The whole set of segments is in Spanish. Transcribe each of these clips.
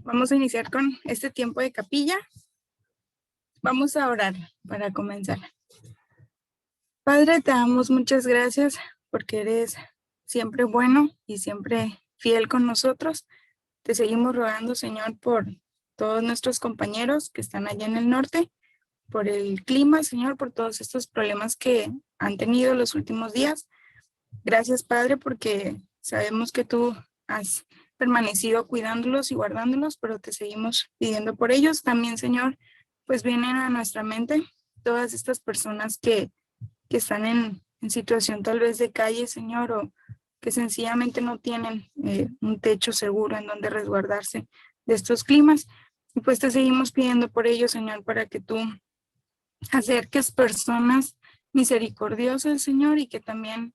Vamos a iniciar con este tiempo de capilla. Vamos a orar para comenzar. Padre, te damos muchas gracias porque eres siempre bueno y siempre fiel con nosotros. Te seguimos rogando, Señor, por todos nuestros compañeros que están allá en el norte, por el clima, Señor, por todos estos problemas que han tenido los últimos días. Gracias, Padre, porque sabemos que tú has permanecido cuidándolos y guardándolos, pero te seguimos pidiendo por ellos. También, Señor, pues vienen a nuestra mente todas estas personas que están en situación tal vez de calle, Señor, o que sencillamente no tienen un techo seguro en donde resguardarse de estos climas. Y pues te seguimos pidiendo por ellos, Señor, para que tú acerques personas misericordiosas, Señor, y que también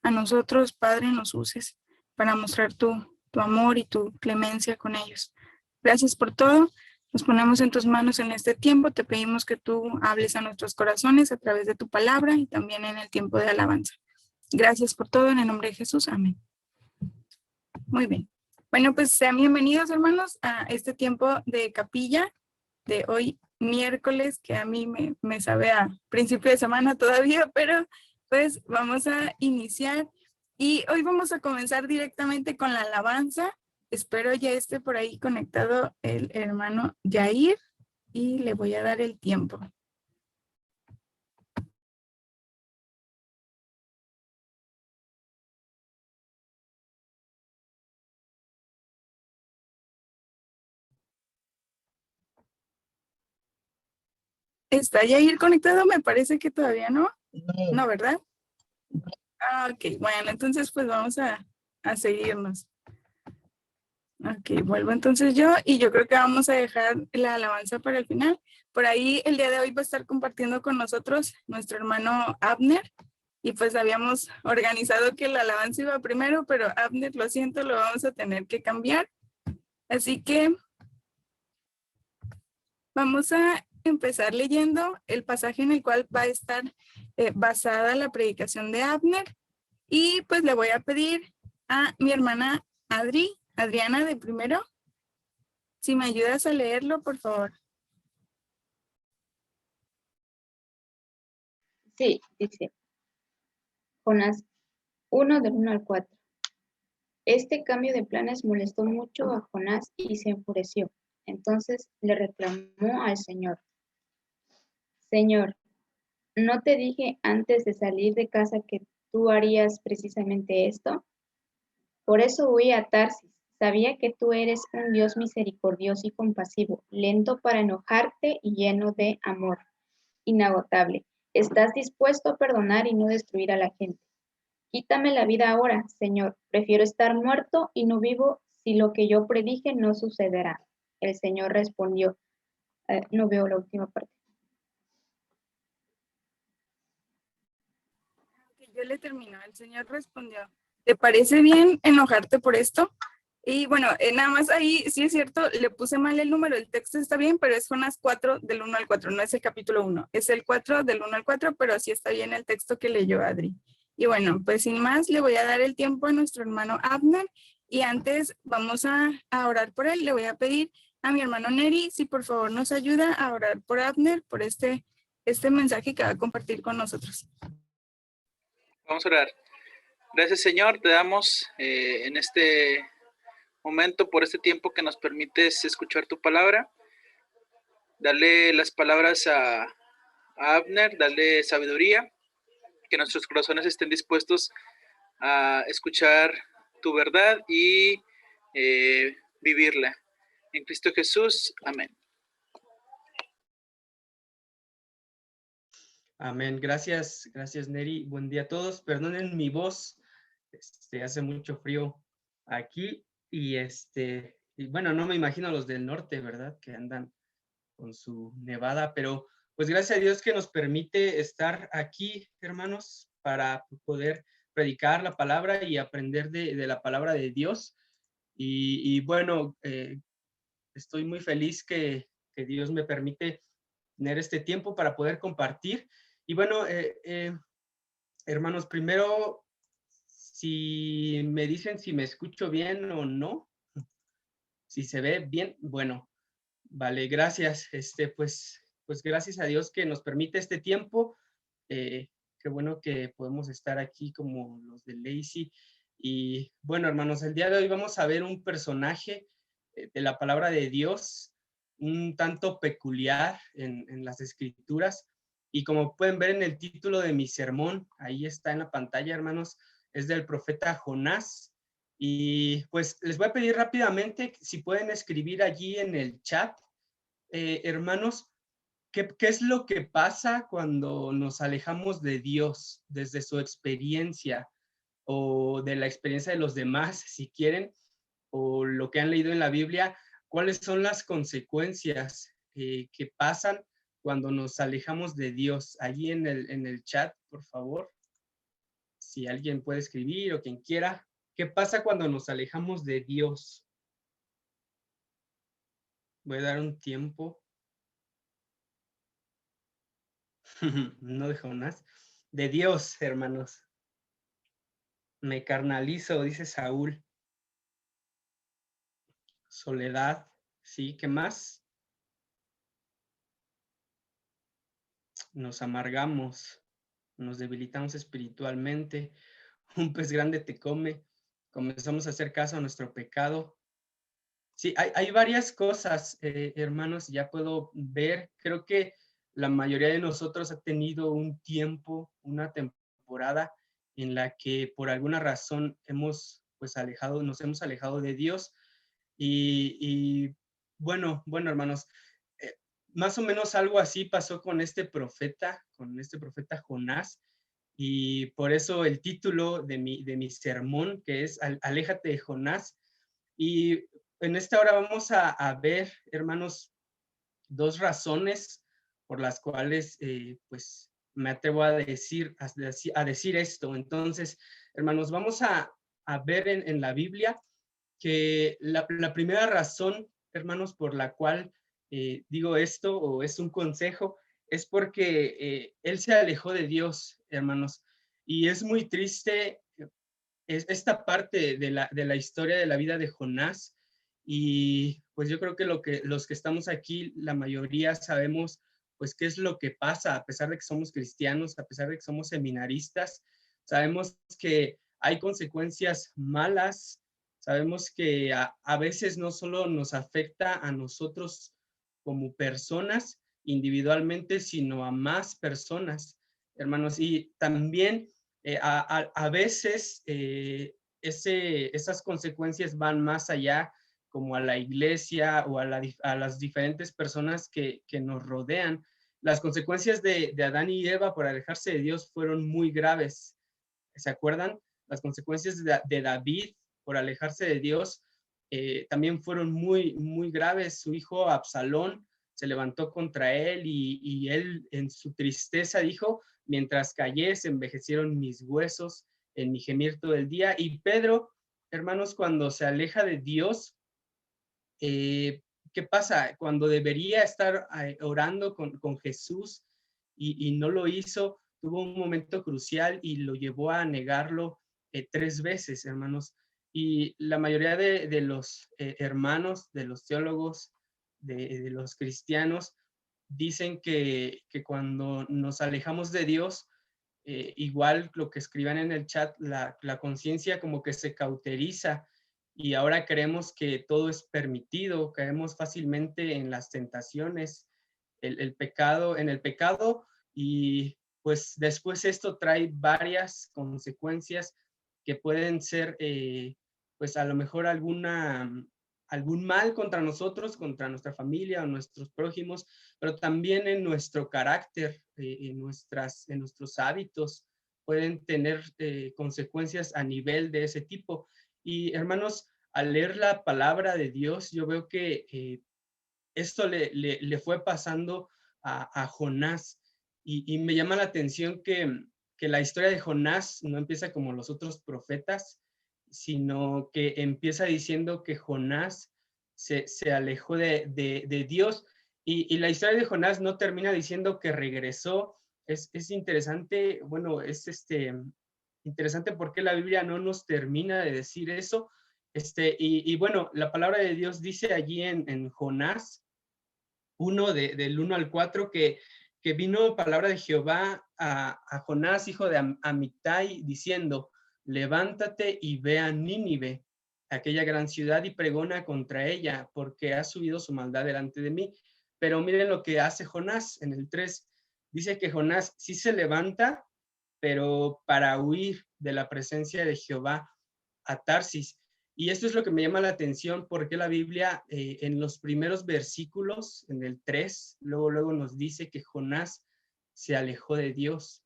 a nosotros, Padre, nos uses para mostrar tu amor y tu clemencia con ellos. Gracias por todo. Nos ponemos en tus manos en este tiempo. Te pedimos que tú hables a nuestros corazones a través de tu palabra y también en el tiempo de alabanza. Gracias por todo. En el nombre de Jesús. Amén. Muy bien. Bueno, pues sean bienvenidos, hermanos, a este tiempo de capilla de hoy miércoles, que a mí me sabe a principio de semana todavía, pero pues vamos a iniciar y hoy vamos a comenzar directamente con la alabanza. Espero ya esté por ahí conectado el hermano Yair y le voy a dar el tiempo. ¿Está Yair conectado? Me parece que todavía no. No, ¿verdad? Ah, ok, bueno, entonces pues vamos a seguirnos. Ok, vuelvo entonces yo y yo creo que vamos a dejar la alabanza para el final. Por ahí el día de hoy va a estar compartiendo con nosotros nuestro hermano Abner y pues habíamos organizado que la alabanza iba primero, pero Abner, lo siento, lo vamos a tener que cambiar. Así que vamos a empezar leyendo el pasaje en el cual va a estar basada la predicación de Abner y pues le voy a pedir a mi hermana Adriana de primero, si me ayudas a leerlo, por favor. Sí, dice Jonás 1 del 1 al 4. Este cambio de planes molestó mucho a Jonás y se enfureció. Entonces le reclamó al Señor: Señor, ¿no te dije antes de salir de casa que tú harías precisamente esto? Por eso huí a Tarsis. Sabía que tú eres un Dios misericordioso y compasivo, lento para enojarte y lleno de amor, inagotable. Estás dispuesto a perdonar y no destruir a la gente. Quítame la vida ahora, Señor. Prefiero estar muerto y no vivo si lo que yo predije no sucederá. El Señor respondió. No veo la última parte. Yo le termino. El Señor respondió: ¿te parece bien enojarte por esto? Y bueno, nada más ahí, sí es cierto, le puse mal el número, el texto está bien, pero es Jonás 4 del 1 al 4, no es el capítulo 1, es el 4 del 1 al 4, pero sí está bien el texto que leyó Adri. Y bueno, pues sin más, le voy a dar el tiempo a nuestro hermano Abner, y antes vamos a orar por él. Le voy a pedir a mi hermano Neri, si por favor nos ayuda a orar por Abner, por este mensaje que va a compartir con nosotros. Vamos a orar. Gracias, Señor, te damos en este momento por este tiempo que nos permites escuchar tu palabra. Dale las palabras a Abner, dale sabiduría, que nuestros corazones estén dispuestos a escuchar tu verdad y vivirla. En Cristo Jesús, amén. Amén. Gracias Neri. Buen día a todos. Perdonen mi voz. Hace mucho frío aquí y bueno, no me imagino los del norte, ¿verdad? Que andan con su nevada, pero pues gracias a Dios que nos permite estar aquí, hermanos, para poder predicar la palabra y aprender de la palabra de Dios. Y bueno, estoy muy feliz que Dios me permite tener este tiempo para poder compartir. Y bueno, hermanos, primero, si me dicen si me escucho bien o no, Si se ve bien, bueno, vale, gracias. Pues gracias a Dios que nos permite este tiempo. Qué bueno que podemos estar aquí como los de Lacey. Y bueno, hermanos, el día de hoy vamos a ver un personaje de la palabra de Dios, un tanto peculiar en las escrituras. Y como pueden ver en el título de mi sermón, ahí está en la pantalla, hermanos, es del profeta Jonás. Y pues les voy a pedir rápidamente si pueden escribir allí en el chat, hermanos, ¿qué es lo que pasa cuando nos alejamos de Dios desde su experiencia o de la experiencia de los demás, si quieren, o lo que han leído en la Biblia? ¿Cuáles son las consecuencias que pasan cuando nos alejamos de Dios? Allí en el chat, por favor, si alguien puede escribir o quien quiera. ¿Qué pasa cuando nos alejamos de Dios? Voy a dar un tiempo. No de Jonás. De Dios, hermanos. Me carnalizo, dice Saúl. Soledad. Sí, ¿qué más? Nos amargamos. Nos debilitamos espiritualmente. Un pez grande te come. Comenzamos a hacer caso a nuestro pecado. Sí, hay varias cosas, hermanos, ya puedo ver. Creo que la mayoría de nosotros ha tenido un tiempo, una temporada en la que por alguna razón nos hemos alejado de Dios. Y bueno, hermanos, más o menos algo así pasó con este profeta Jonás. Y por eso el título de mi sermón, que es Aléjate de Jonás. Y en esta hora vamos a ver, hermanos, dos razones por las cuales pues me atrevo a decir esto. Entonces, hermanos, vamos a ver en la Biblia que la primera razón, hermanos, por la cual digo esto, o es un consejo, es porque él se alejó de Dios, hermanos. Y es muy triste esta parte de la historia de la vida de Jonás. Y pues yo creo que los que estamos aquí, la mayoría sabemos pues qué es lo que pasa, a pesar de que somos cristianos, a pesar de que somos seminaristas, sabemos que hay consecuencias malas, sabemos que a veces no solo nos afecta a nosotros como personas individualmente, sino a más personas, hermanos. Y también a veces esas consecuencias van más allá, como a la iglesia o a las diferentes personas que nos rodean. Las consecuencias de Adán y Eva por alejarse de Dios fueron muy graves. ¿Se acuerdan? Las consecuencias de David por alejarse de Dios también fueron muy, muy graves. Su hijo Absalón se levantó contra él y él en su tristeza dijo: mientras callé, se envejecieron mis huesos en mi gemir todo el día. Y Pedro, hermanos, cuando se aleja de Dios, ¿qué pasa? Cuando debería estar orando con Jesús y no lo hizo, tuvo un momento crucial y lo llevó a negarlo 3 veces, hermanos. Y la mayoría de los hermanos, de los teólogos, de los cristianos, dicen que cuando nos alejamos de Dios, igual lo que escriban en el chat, la conciencia como que se cauteriza y ahora creemos que todo es permitido, caemos fácilmente en las tentaciones, en el pecado, y pues después esto trae varias consecuencias que pueden ser pues a lo mejor algún mal contra nosotros, contra nuestra familia o nuestros prójimos, pero también en nuestro carácter, en nuestros hábitos, pueden tener consecuencias a nivel de ese tipo. Y hermanos, al leer la palabra de Dios, yo veo que esto le fue pasando a Jonás. Y me llama la atención que la historia de Jonás no empieza como los otros profetas, sino que empieza diciendo que Jonás se alejó de Dios. Y la historia de Jonás no termina diciendo que regresó. Es interesante, bueno, es interesante porque la Biblia no nos termina de decir eso. Y bueno, la palabra de Dios dice allí en Jonás 1, del 1 al 4, que vino palabra de Jehová a Jonás, hijo de Amittai, diciendo, levántate y ve a Nínive, aquella gran ciudad, y pregona contra ella, porque ha subido su maldad delante de mí. Pero miren lo que hace Jonás en el 3. Dice que Jonás sí se levanta, pero para huir de la presencia de Jehová a Tarsis. Y esto es lo que me llama la atención, porque la Biblia en los primeros versículos, en el 3, luego nos dice que Jonás se alejó de Dios.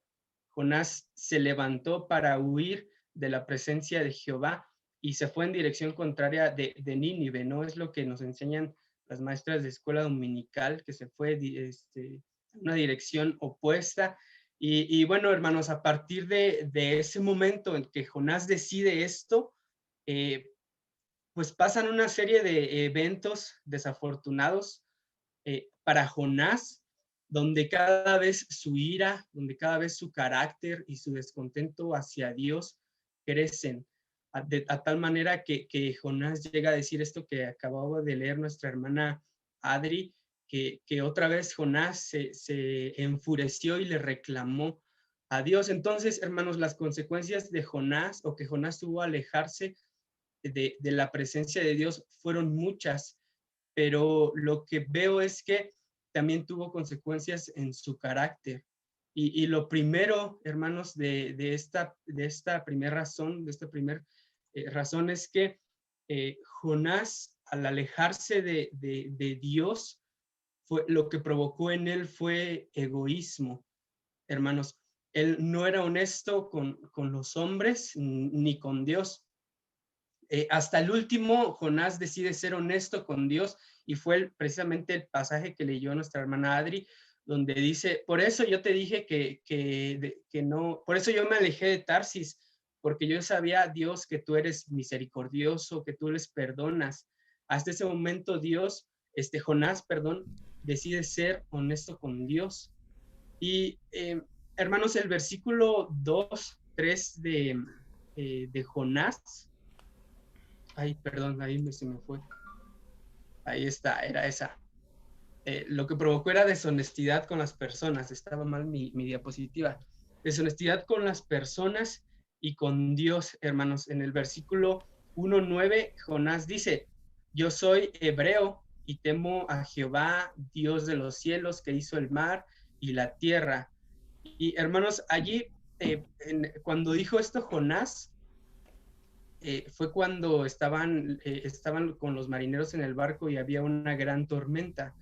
Jonás se levantó para huir de la presencia de Jehová y se fue en dirección contraria de Nínive, ¿no? Es lo que nos enseñan las maestras de escuela dominical, que se fue en una dirección opuesta. Y bueno, hermanos, a partir de ese momento en que Jonás decide esto, pues pasan una serie de eventos desafortunados para Jonás, donde cada vez su ira, donde cada vez su carácter y su descontento hacia Dios crecen, a tal manera que Jonás llega a decir esto que acababa de leer nuestra hermana Adri, que otra vez Jonás se enfureció y le reclamó a Dios. Entonces, hermanos, las consecuencias de Jonás, o que Jonás tuvo a alejarse de la presencia de Dios, fueron muchas, pero lo que veo es que también tuvo consecuencias en su carácter. Y lo primero, hermanos, de esta primera razón, razón es que Jonás, al alejarse de Dios, lo que provocó en él fue egoísmo, hermanos. Él no era honesto con los hombres ni con Dios. Hasta el último, Jonás decide ser honesto con Dios, y fue precisamente el pasaje que leyó nuestra hermana Adri, donde dice, por eso yo te dije que no, por eso yo me alejé de Tarsis, porque yo sabía, Dios, que tú eres misericordioso, que tú les perdonas. Hasta ese momento Jonás, decide ser honesto con Dios. Y hermanos, el versículo 2, 3 de Jonás, ay, perdón, ahí se me fue. Ahí está, era esa. Lo que provocó era deshonestidad con las personas. Estaba mal mi diapositiva. Deshonestidad con las personas y con Dios, hermanos. En el versículo 1:9, Jonás dice, yo soy hebreo y temo a Jehová, Dios de los cielos, que hizo el mar y la tierra. Y hermanos, allí, cuando dijo esto Jonás, fue cuando estaban con los marineros en el barco y había una gran tormenta.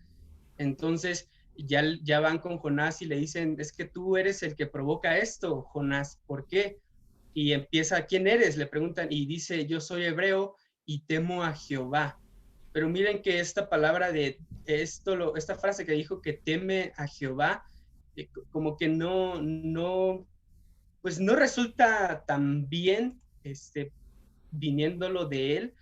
Entonces ya van con Jonás y le dicen, es que tú eres el que provoca esto, Jonás, ¿por qué? Y empieza, ¿quién eres? Le preguntan y dice, yo soy hebreo y temo a Jehová. Pero miren que esta palabra esta frase que dijo que teme a Jehová, como que pues no resulta tan bien, viniéndolo de él,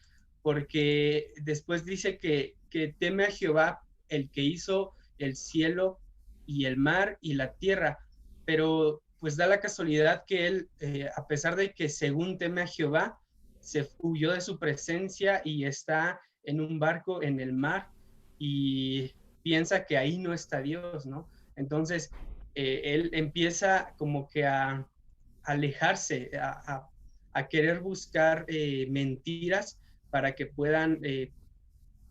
porque después dice que teme a Jehová, el que hizo el cielo y el mar y la tierra, pero pues da la casualidad que él, a pesar de que según teme a Jehová, se huyó de su presencia y está en un barco en el mar y piensa que ahí no está Dios, ¿no? Entonces, él empieza como que a alejarse, a querer buscar mentiras para que puedan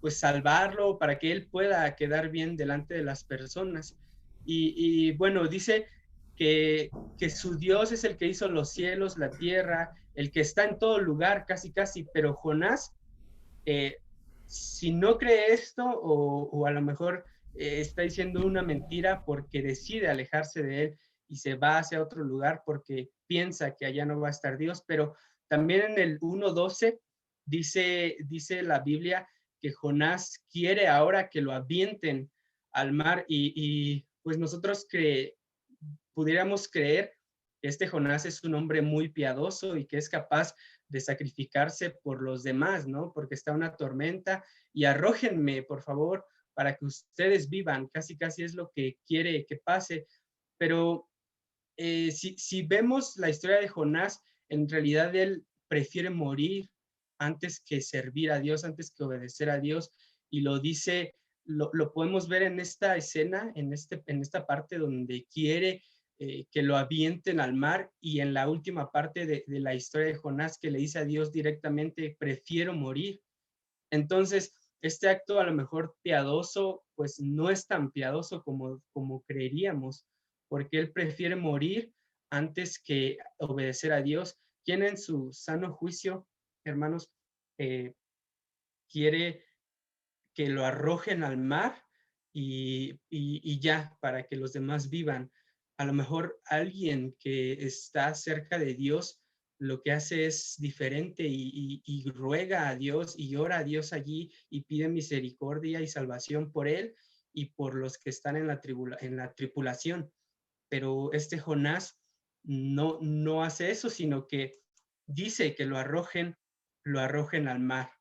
pues salvarlo, para que él pueda quedar bien delante de las personas. Y bueno, dice que su Dios es el que hizo los cielos, la tierra, el que está en todo lugar, casi, pero Jonás, si no cree esto, o a lo mejor está diciendo una mentira porque decide alejarse de él y se va hacia otro lugar porque piensa que allá no va a estar Dios. Pero también en el 1:12 dice la Biblia que Jonás quiere ahora que lo avienten al mar, y pues nosotros pudiéramos creer que este Jonás es un hombre muy piadoso y que es capaz de sacrificarse por los demás, ¿no? Porque está una tormenta y arrójenme, por favor, para que ustedes vivan. Casi es lo que quiere que pase. Pero si vemos la historia de Jonás, en realidad él prefiere morir antes que servir a Dios, antes que obedecer a Dios. Y lo dice, lo podemos ver en esta escena, en esta parte donde quiere que lo avienten al mar, y en la última parte de la historia de Jonás, que le dice a Dios directamente, prefiero morir. Entonces, este acto a lo mejor piadoso, pues no es tan piadoso como creeríamos, porque él prefiere morir antes que obedecer a Dios. ¿Quién en su sano juicio, hermanos, quiere que lo arrojen al mar y ya, para que los demás vivan? A lo mejor alguien que está cerca de Dios lo que hace es diferente y ruega a Dios y ora a Dios allí y pide misericordia y salvación por él y por los que están en la tripulación. Pero este Jonás no hace eso, sino que dice que lo arrojen al mar.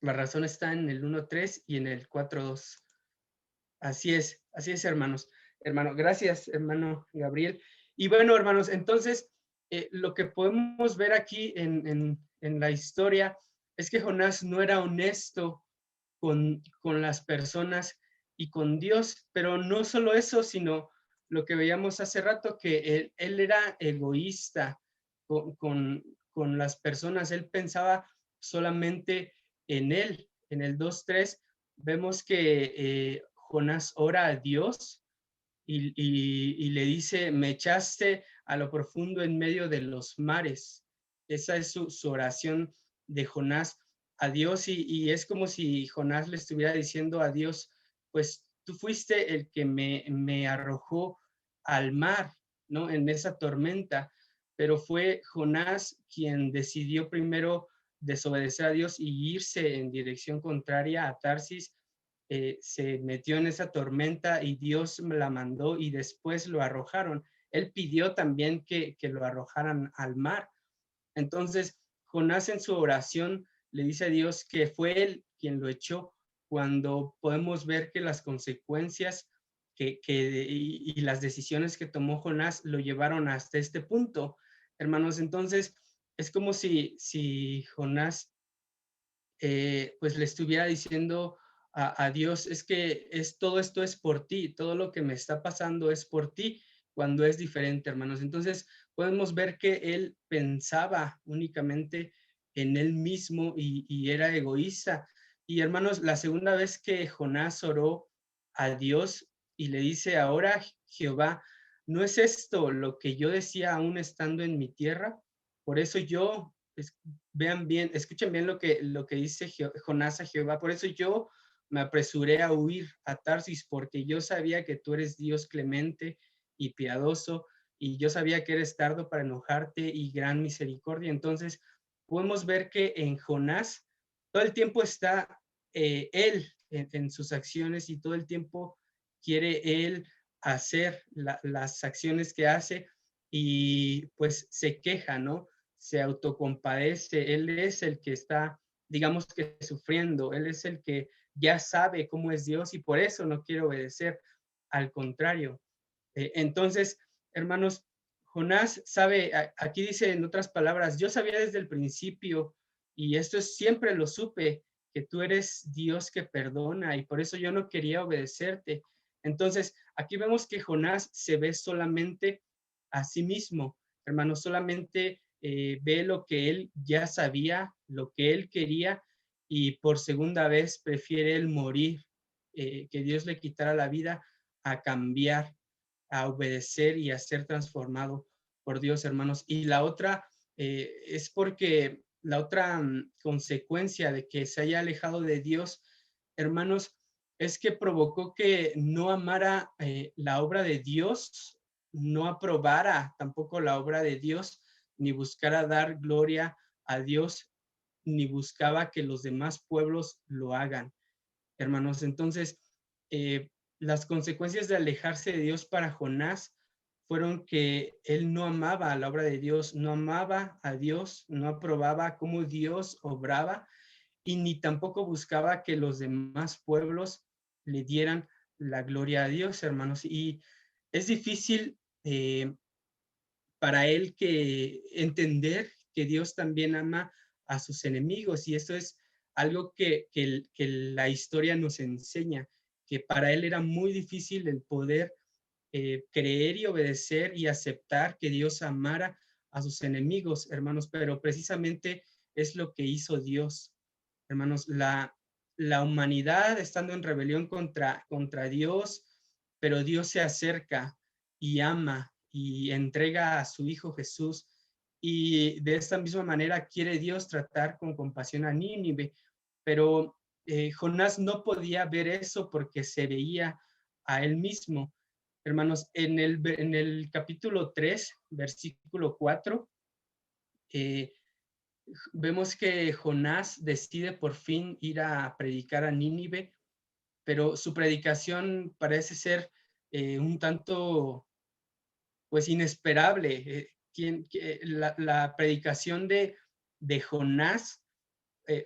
La razón está en el 1.3 y en el 4.2. Así es, hermanos. Hermano, gracias, hermano Gabriel. Y bueno, hermanos, entonces, lo que podemos ver aquí en la historia es que Jonás no era honesto con las personas y con Dios, pero no solo eso, sino lo que veíamos hace rato, que él era egoísta con las personas. Él pensaba solamente en él. En el 2.3 vemos que Jonás ora a Dios y le dice, me echaste a lo profundo en medio de los mares. Esa es su oración de Jonás a Dios, y es como si Jonás le estuviera diciendo a Dios, pues tú fuiste el que me arrojó al mar, ¿no? En esa tormenta, pero fue Jonás quien decidió primero desobedecer a Dios y irse en dirección contraria a Tarsis. Se metió en esa tormenta y Dios la mandó y después lo arrojaron. Él pidió también que lo arrojaran al mar. Entonces, Jonás en su oración le dice a Dios que fue él quien lo echó, cuando podemos ver que las consecuencias y las decisiones que tomó Jonás lo llevaron hasta este punto, hermanos. Entonces, es como si Jonás pues le estuviera diciendo a Dios, es que todo esto es por ti, todo lo que me está pasando es por ti, cuando es diferente, hermanos. Entonces podemos ver que él pensaba únicamente en él mismo y era egoísta. Y hermanos, la segunda vez que Jonás oró a Dios y le dice, ahora Jehová, ¿no es esto lo que yo decía aún estando en mi tierra? Por eso yo, vean bien, escuchen bien lo que dice Jonás a Jehová. Por eso yo me apresuré a huir a Tarsis, porque yo sabía que tú eres Dios clemente y piadoso, y yo sabía que eres tardo para enojarte y gran misericordia. Entonces, podemos ver que en Jonás todo el tiempo está él en sus acciones, y todo el tiempo quiere él hacer las acciones que hace, y pues se queja, ¿no? Se autocompadece. Él es el que está, digamos que sufriendo, él es el que ya sabe cómo es Dios y por eso no quiere obedecer. Al contrario. Entonces, hermanos, Jonás sabe, aquí dice en otras palabras, yo sabía desde el principio, y esto siempre lo supe, que tú eres Dios que perdona, y por eso yo no quería obedecerte. Entonces, aquí vemos que Jonás se ve solamente a sí mismo, hermanos, solamente ve lo que él ya sabía, lo que él quería, y por segunda vez prefiere él morir, que Dios le quitara la vida, a cambiar, a obedecer y a ser transformado por Dios, hermanos. Y la otra es porque la otra consecuencia de que se haya alejado de Dios, hermanos, es que provocó que no amara la obra de Dios, no aprobara tampoco la obra de Dios, ni buscara dar gloria a Dios, ni buscaba que los demás pueblos lo hagan, hermanos. Entonces, las consecuencias de alejarse de Dios para Jonás fueron que él no amaba la obra de Dios, no amaba a Dios, no aprobaba cómo Dios obraba, y ni tampoco buscaba que los demás pueblos le dieran la gloria a Dios, hermanos. Y es difícil para él que entender que Dios también ama a sus enemigos. Y esto es algo que la historia nos enseña, que para él era muy difícil el poder creer y obedecer y aceptar que Dios amara a sus enemigos, hermanos, pero precisamente es lo que hizo Dios, hermanos. La humanidad estando en rebelión contra Dios, pero Dios se acerca y ama y entrega a su Hijo Jesús, y de esta misma manera quiere Dios tratar con compasión a Nínive, pero Jonás no podía ver eso porque se veía a él mismo. Hermanos, en el capítulo 3, versículo 4, vemos que Jonás decide por fin ir a predicar a Nínive, pero su predicación parece ser un tanto, pues, inesperable. La predicación de Jonás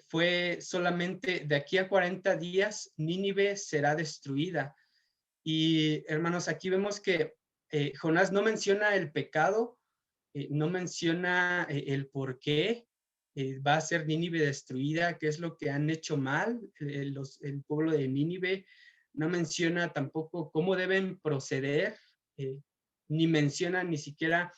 fue solamente: de aquí a 40 días Nínive será destruida. Y hermanos, aquí vemos que Jonás no menciona el pecado, no menciona el por qué va a ser Nínive destruida, qué es lo que han hecho mal el pueblo de Nínive. No menciona tampoco cómo deben proceder, ni menciona ni siquiera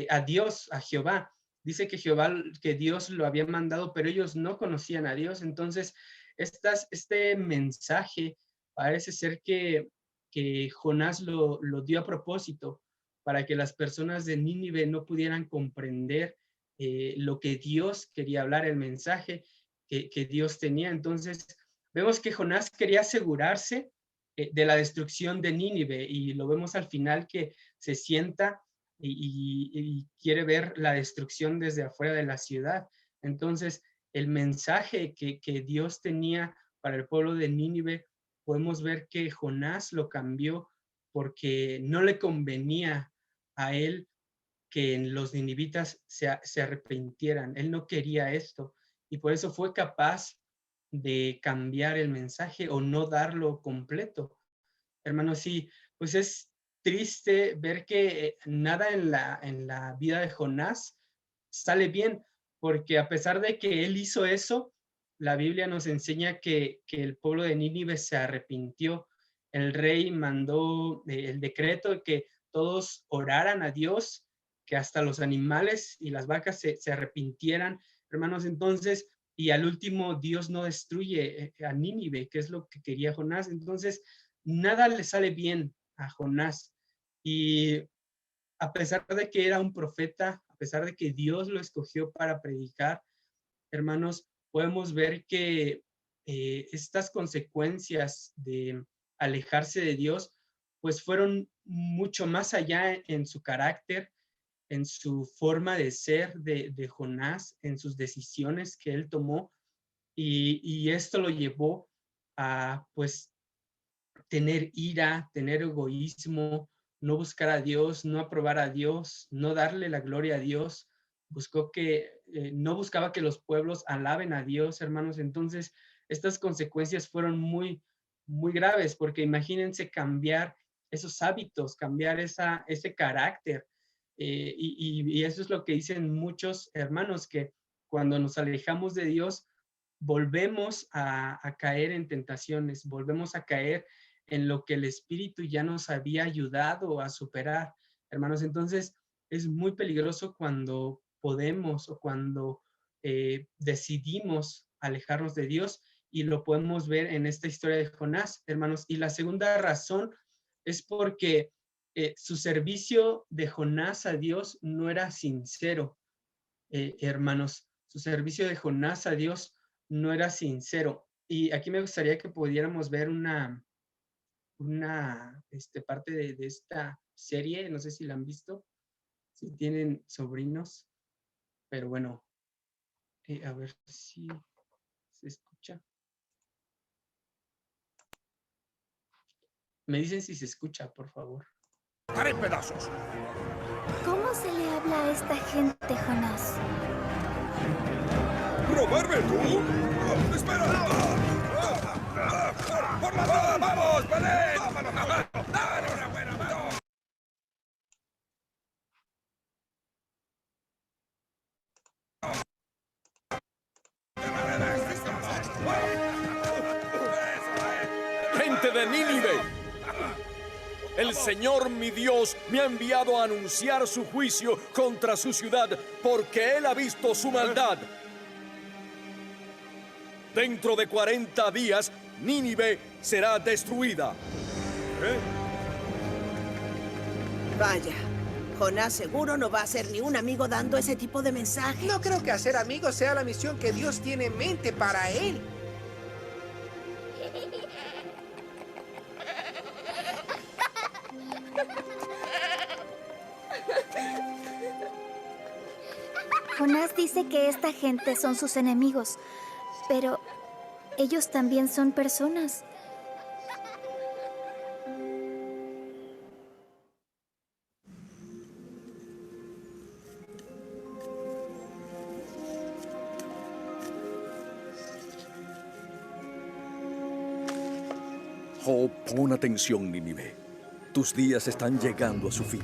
a Dios, a Jehová. Dice que Dios lo había mandado, pero ellos no conocían a Dios. Entonces, este mensaje parece ser que Jonás lo dio a propósito para que las personas de Nínive no pudieran comprender lo que Dios quería hablar, el mensaje que Dios tenía. Entonces, vemos que Jonás quería asegurarse de la destrucción de Nínive, y lo vemos al final que se sienta y quiere ver la destrucción desde afuera de la ciudad. Entonces, el mensaje que Dios tenía para el pueblo de Nínive, podemos ver que Jonás lo cambió porque no le convenía a él que los ninivitas se arrepintieran. Él no quería esto, y por eso fue capaz de cambiar el mensaje o no darlo completo. Hermanos, sí, pues es triste ver que nada en la vida de Jonás sale bien, porque a pesar de que él hizo eso, la Biblia nos enseña que el pueblo de Nínive se arrepintió. El rey mandó el decreto de que todos oraran a Dios, que hasta los animales y las vacas se arrepintieran, hermanos. Entonces, y al último Dios no destruye a Nínive, que es lo que quería Jonás. Entonces, nada le sale bien a Jonás. Y a pesar de que era un profeta, a pesar de que Dios lo escogió para predicar, hermanos, podemos ver que estas consecuencias de alejarse de Dios, pues fueron mucho más allá en su carácter, en su forma de ser de Jonás, en sus decisiones que él tomó, y esto lo llevó a, pues, tener ira, tener egoísmo, no buscar a Dios, no aprobar a Dios, no darle la gloria a Dios. No buscaba que los pueblos alaben a Dios, hermanos. Entonces, estas consecuencias fueron muy, muy graves, porque imagínense cambiar esos hábitos, cambiar ese carácter. Y eso es lo que dicen muchos hermanos, que cuando nos alejamos de Dios, volvemos a caer en tentaciones, volvemos a caer en lo que el Espíritu ya nos había ayudado a superar, hermanos. Entonces, es muy peligroso cuando podemos o cuando decidimos alejarnos de Dios, y lo podemos ver en esta historia de Jonás, hermanos. Y la segunda razón es porque su servicio de Jonás a Dios no era sincero, hermanos. Su servicio de Jonás a Dios no era sincero. Y aquí me gustaría que pudiéramos ver una parte de esta serie. No sé si la han visto, si tienen sobrinos, pero bueno, a ver si se escucha. Me dicen si se escucha, por favor. ¡Haré pedazos! ¿Cómo se le habla a esta gente, Jonás? ¿Robarme tú? ¡Espera! ¡Por la boda! ¡Vamos, Belén! ¡Dale una buena mano! gente de Nínive. El Señor mi Dios me ha enviado a anunciar su juicio contra su ciudad porque Él ha visto su maldad. Dentro de 40 días, Nínive será destruida. Vaya, Jonás seguro no va a ser ni un amigo dando ese tipo de mensaje. No creo que hacer amigos sea la misión que Dios tiene en mente para él. Jonás dice que esta gente son sus enemigos, pero ellos también son personas. Oh, pon atención, Nínive. Tus días están llegando a su fin.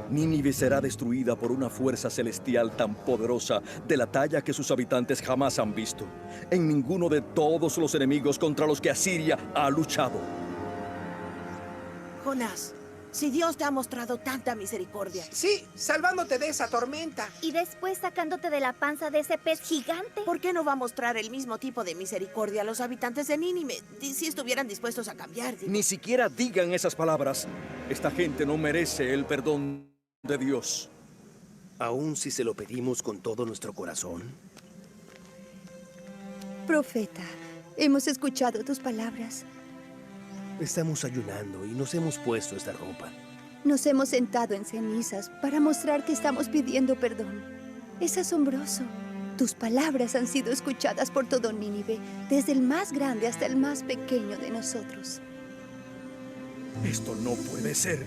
Nínive será destruida por una fuerza celestial tan poderosa de la talla que sus habitantes jamás han visto. En ninguno de todos los enemigos contra los que Asiria ha luchado. Jonás, si Dios te ha mostrado tanta misericordia. Sí, salvándote de esa tormenta. Y después sacándote de la panza de ese pez gigante. ¿Por qué no va a mostrar el mismo tipo de misericordia a los habitantes de Nínive si estuvieran dispuestos a cambiar? Ni siquiera digan esas palabras. Esta gente no merece el perdón de Dios. Aún si se lo pedimos con todo nuestro corazón. Profeta, hemos escuchado tus palabras. Estamos ayunando y nos hemos puesto esta ropa. Nos hemos sentado en cenizas para mostrar que estamos pidiendo perdón. Es asombroso. Tus palabras han sido escuchadas por todo Nínive, desde el más grande hasta el más pequeño de nosotros. Esto no puede ser.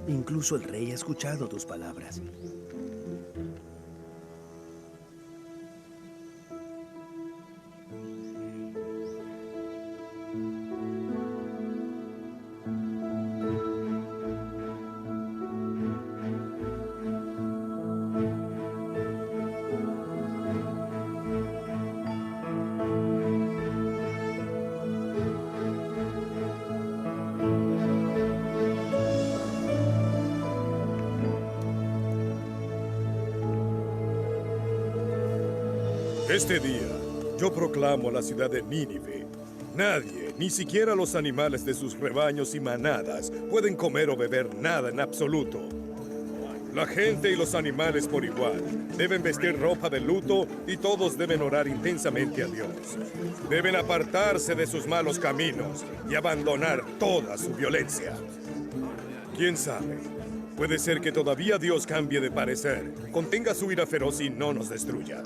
Incluso el rey ha escuchado tus palabras. Este día, yo proclamo a la ciudad de Nínive. Nadie, ni siquiera los animales de sus rebaños y manadas, pueden comer o beber nada en absoluto. La gente y los animales por igual deben vestir ropa de luto y todos deben orar intensamente a Dios. Deben apartarse de sus malos caminos y abandonar toda su violencia. ¿Quién sabe? Puede ser que todavía Dios cambie de parecer, contenga su ira feroz y no nos destruya.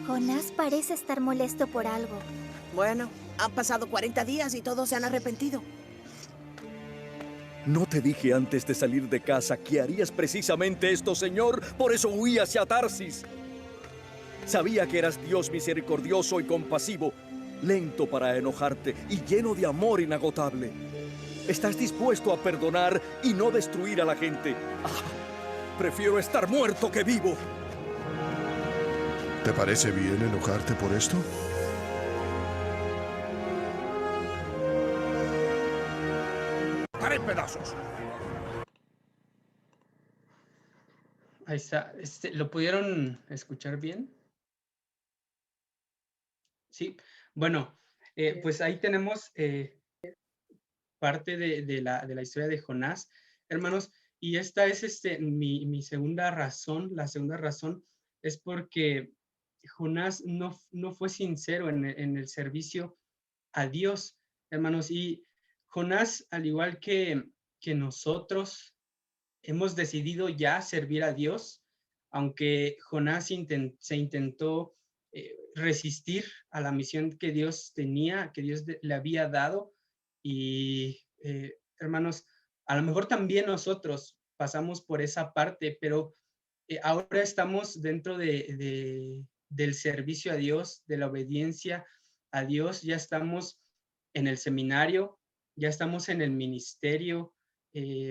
Jonás parece estar molesto por algo. Bueno, han pasado 40 días y todos se han arrepentido. ¿No te dije antes de salir de casa que harías precisamente esto, Señor? Por eso huí hacia Tarsis. Sabía que eras Dios misericordioso y compasivo, lento para enojarte y lleno de amor inagotable. Estás dispuesto a perdonar y no destruir a la gente. Prefiero estar muerto que vivo. ¿Te parece bien enojarte por esto? ¡Haré pedazos! Ahí está. ¿Lo pudieron escuchar bien? Sí. Bueno, pues ahí tenemos parte de la historia de Jonás, hermanos. Y esta es mi segunda razón. La segunda razón es porque Jonás no fue sincero en el servicio a Dios, hermanos. Y Jonás, al igual que nosotros, hemos decidido ya servir a Dios, aunque Jonás se intentó resistir a la misión que Dios tenía, que Dios le había dado. Y, hermanos, a lo mejor también nosotros pasamos por esa parte, pero ahora estamos dentro del servicio a Dios, de la obediencia, a Dios, ya estamos en el seminario, ya estamos en el ministerio,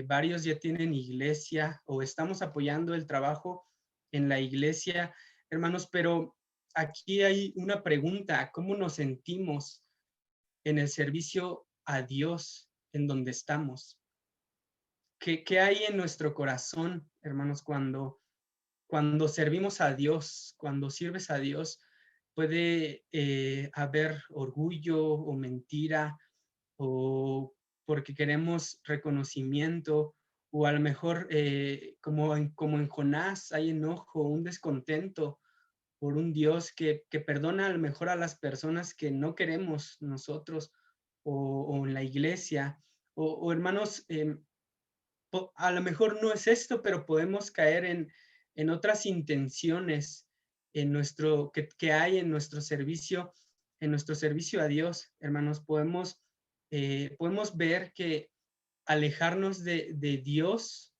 varios ya tienen iglesia o estamos apoyando el trabajo en la iglesia, hermanos, pero aquí hay una pregunta: ¿cómo nos sentimos en el servicio a Dios en donde estamos? ¿Qué hay en nuestro corazón, hermanos, cuando servimos a Dios, cuando sirves a Dios? Puede haber orgullo o mentira, o porque queremos reconocimiento, o a lo mejor como en Jonás hay enojo, un descontento por un Dios que perdona a lo mejor a las personas que no queremos nosotros, o en la iglesia, o hermanos, a lo mejor no es esto, pero podemos caer en otras intenciones en que hay en nuestro servicio a Dios, hermanos. Podemos ver que alejarnos de Dios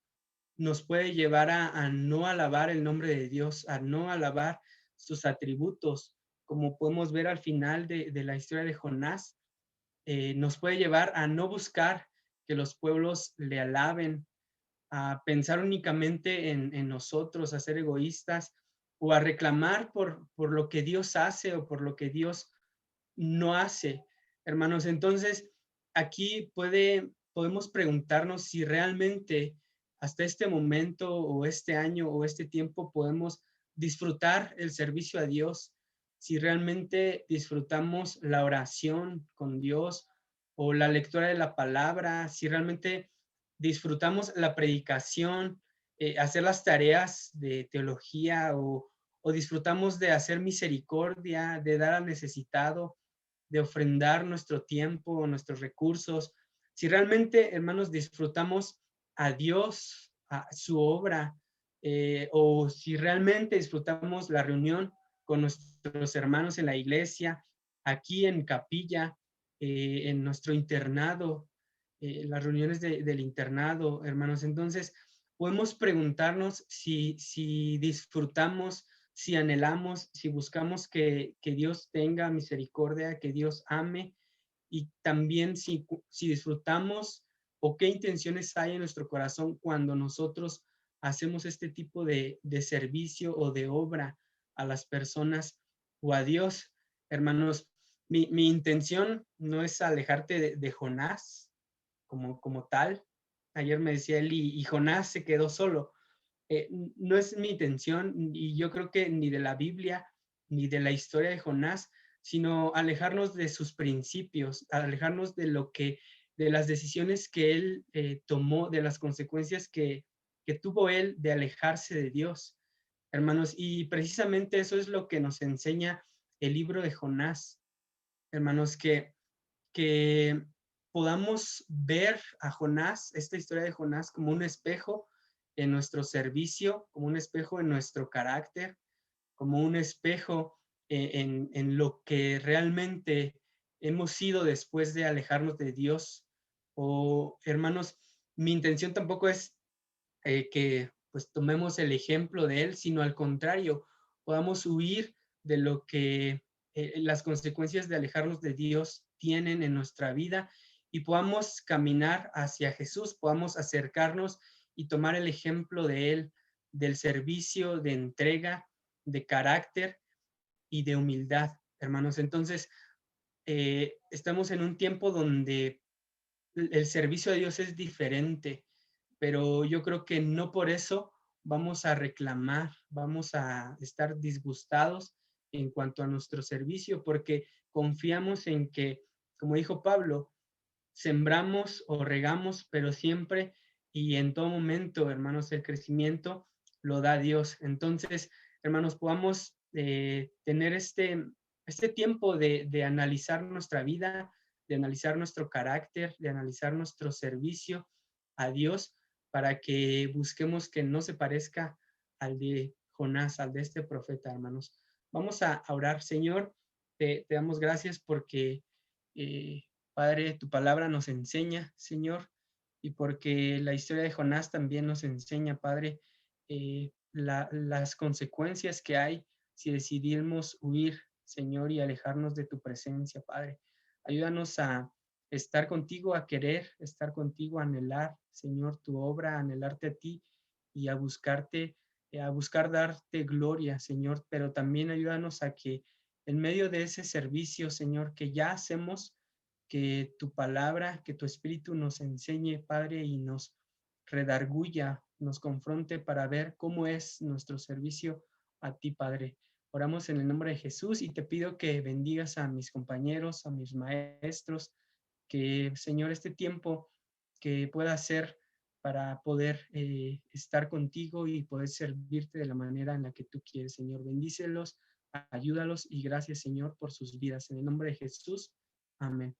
nos puede llevar a no alabar el nombre de Dios, a no alabar sus atributos, como podemos ver al final de la historia de Jonás. Nos puede llevar a no buscar que los pueblos le alaben, a pensar únicamente en nosotros, a ser egoístas, o a reclamar por lo que Dios hace o por lo que Dios no hace, hermanos. Entonces, aquí podemos preguntarnos si realmente hasta este momento o este año o este tiempo podemos disfrutar el servicio a Dios, si realmente disfrutamos la oración con Dios o la lectura de la palabra, si realmente disfrutamos la predicación, hacer las tareas de teología, o disfrutamos de hacer misericordia, de dar al necesitado, de ofrendar nuestro tiempo, nuestros recursos. Si realmente, hermanos, disfrutamos a Dios, a su obra, o si realmente disfrutamos la reunión con nuestros hermanos en la iglesia, aquí en capilla, en nuestro internado, las reuniones del internado, hermanos. Entonces, podemos preguntarnos si disfrutamos, si anhelamos, si buscamos que Dios tenga misericordia, que Dios ame, y también si disfrutamos o qué intenciones hay en nuestro corazón cuando nosotros hacemos este tipo de servicio o de obra a las personas o a Dios. Hermanos, mi intención no es alejarte de Jonás como tal. Ayer me decía él, y Jonás se quedó solo. No es mi intención, y yo creo que ni de la Biblia, ni de la historia de Jonás, sino alejarnos de sus principios, alejarnos de las decisiones que él tomó, de las consecuencias que tuvo él de alejarse de Dios, hermanos. Y precisamente eso es lo que nos enseña el libro de Jonás, hermanos, que podamos ver a Jonás, esta historia de Jonás, como un espejo en nuestro servicio, como un espejo en nuestro carácter, como un espejo en lo que realmente hemos sido después de alejarnos de Dios. O, hermanos, mi intención tampoco es que pues tomemos el ejemplo de él, sino al contrario, podamos huir de lo que las consecuencias de alejarnos de Dios tienen en nuestra vida, y podamos caminar hacia Jesús, podamos acercarnos y tomar el ejemplo de él, del servicio, de entrega, de carácter y de humildad, hermanos. Entonces, estamos en un tiempo donde el servicio a Dios es diferente, pero yo creo que no por eso vamos a reclamar, vamos a estar disgustados en cuanto a nuestro servicio, porque confiamos en que, como dijo Pablo, sembramos o regamos, pero siempre y en todo momento, hermanos, el crecimiento lo da Dios. Entonces, hermanos, podamos tener este tiempo de analizar nuestra vida, de analizar nuestro carácter, de analizar nuestro servicio a Dios, para que busquemos que no se parezca al de Jonás, al de este profeta, hermanos. Vamos a orar. Señor, te damos gracias porque, Padre, tu palabra nos enseña, Señor, y porque la historia de Jonás también nos enseña, Padre, las consecuencias que hay si decidimos huir Señor, y alejarnos de tu presencia, Padre. Ayúdanos a estar contigo, a querer estar contigo, a anhelar, Señor, tu obra, a anhelarte a ti y a buscarte, a buscar darte gloria, Señor, pero también ayúdanos a que en medio de ese servicio, Señor, que ya hacemos, que tu palabra, que tu espíritu nos enseñe, Padre, y nos redarguya, nos confronte para ver cómo es nuestro servicio a ti, Padre. Oramos en el nombre de Jesús y te pido que bendigas a mis compañeros, a mis maestros, que, Señor, este tiempo que pueda ser para poder estar contigo y poder servirte de la manera en la que tú quieres, Señor. Bendícelos, ayúdalos y gracias, Señor, por sus vidas. En el nombre de Jesús. Amén.